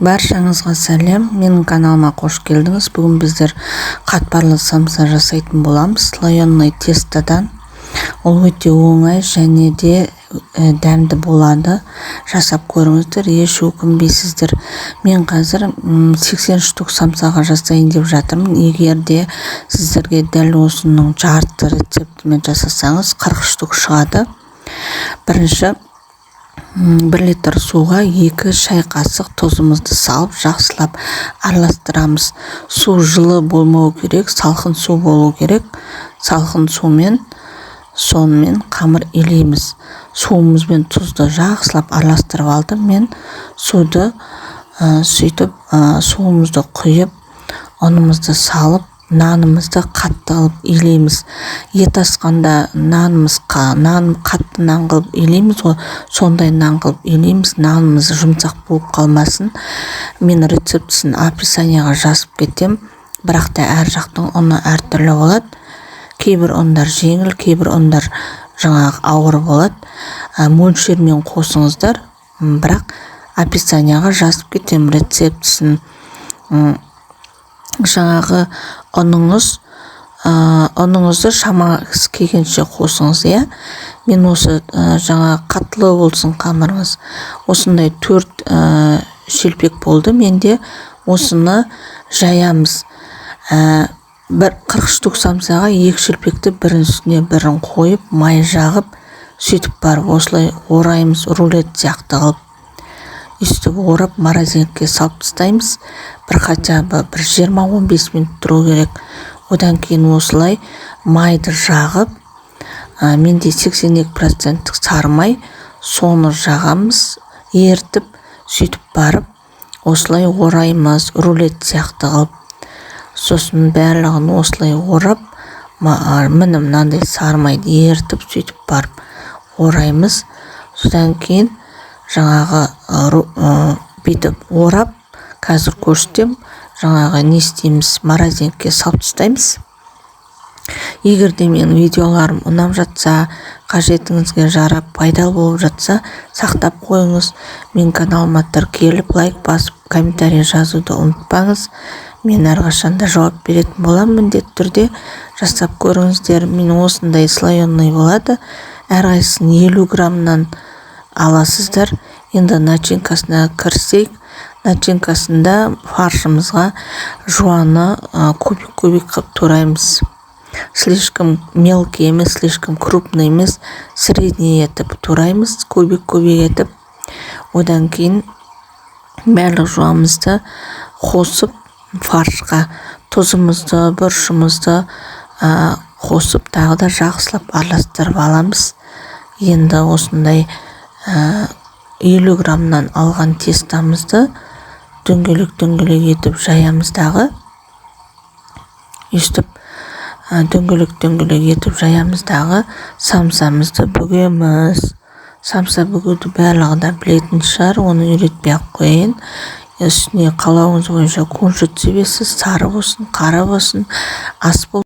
Баршаңызға сәлем, менің каналыма қош келдіңіз. Бүгін біздер қатпарлы самса жасайтын боламыз. Слоеный тестадан. Ол өте оңай және де дәмді болады. Жасап көріңіздер, еш өкінбейсіздер. Мен қазір 80 штук самсаға жасайын деп жатырмын. Егер де сіздерге дәл осының жарты рецептімен жасасаңыз 40 штук шығады. Бірінші 1 литр суға 2 шай қасық тұзымызды салып, жақсылап араластырамыз. Су жылы болмау керек, салқын су болу керек. Салқын сумен сонымен қамыр илейміз. Суымызбен тұзды жақсылап араластырып алдым. Мен суды сөйтіп суымызды құйып, ұнымызды салып, нанымызды қатты алып илейміз. Ет асқанда қатты нан қылып илейміз, сондай нан қылып илейміз. Нанымыз жұмсақ болып қалмасын. Мен рецептісін описанияға жазып кетем, бірақ та әр жақтың ұны әртүрлі болады. Кейбір ұндар жеңіл, кейбір ұндар жаңағы ауыр болады. Мөлшермен қосыңыздар, бірақ описанияға жазып кетем рецептісін. Жаңағы ұныңызды шамаңыз келгенше қосыңыз, иә. Мен осы жаңа қатылы болсын қамырыңыз. Осындай 4 шелпек болды. Менде осыны жаямыз. 40 штук самсаға 2 шелпекті бірін үстіне бірін қойып, май жағып, сөйтіп барып осылай ораймыз, рулет сияқты қылып. Үстіп орап, морозилкаға салып тастаймыз. Хотя бы 20-15 минут тұру керек. Одан кейін осылай майды жағып, менде 82% сары май, соны жағамыз, ертіп, сөйтіп барып, осылай ораймыз, рулет сияқты қылып. Сосын барлығын осылай орап, мынандай сары майды ертіп, сөйтіп барып ораймыз. Содан кейін жаңағы бүйтіп орап, қазір көрсетем, жаңағы не істейміз, морозилкаға салып тастаймыз. Егер де менің видеоларым ұнап жатса, қажетіңізге жарап, пайдалы болып жатса, сақтап қойыңыз. Мен каналыма тіркеліп, лайк басып, комментарий жазуды ұмытпаңыз. Мен әрқашанда жауап беретін боламын міндетті түрде. Жасап көріңіздер. Мен осындай слоеный болады. Әрқайсысын 50 граммнан аласыздар. Енді начинкасына кірсек, начинкасында фаршымызға жуаны кубик-кубик қылып тураймыз. Слишком мелкий емес, слишком крупный емес, средний етіп тураймыз, кубик-кубик етіп. Одан кейін барлық жуанымызды қосып, фаршқа тұзымызды, бұршымызды қосып, тағы да жақсылап араластырып аламыз. Енді осындай 50 граммнан алған тестамызды дөңгелек етіп жаямыздағы. Үстіп дөңгелек етіп жаямыздағы самсамызды бүгеміз. Самса бүгуді барлығы да білетін шығар, оны үйретпей ақ қояйын. Үстіне қалауыңыз бойынша кунжут себесіз, сары болсын, қара болсын, ас болсын.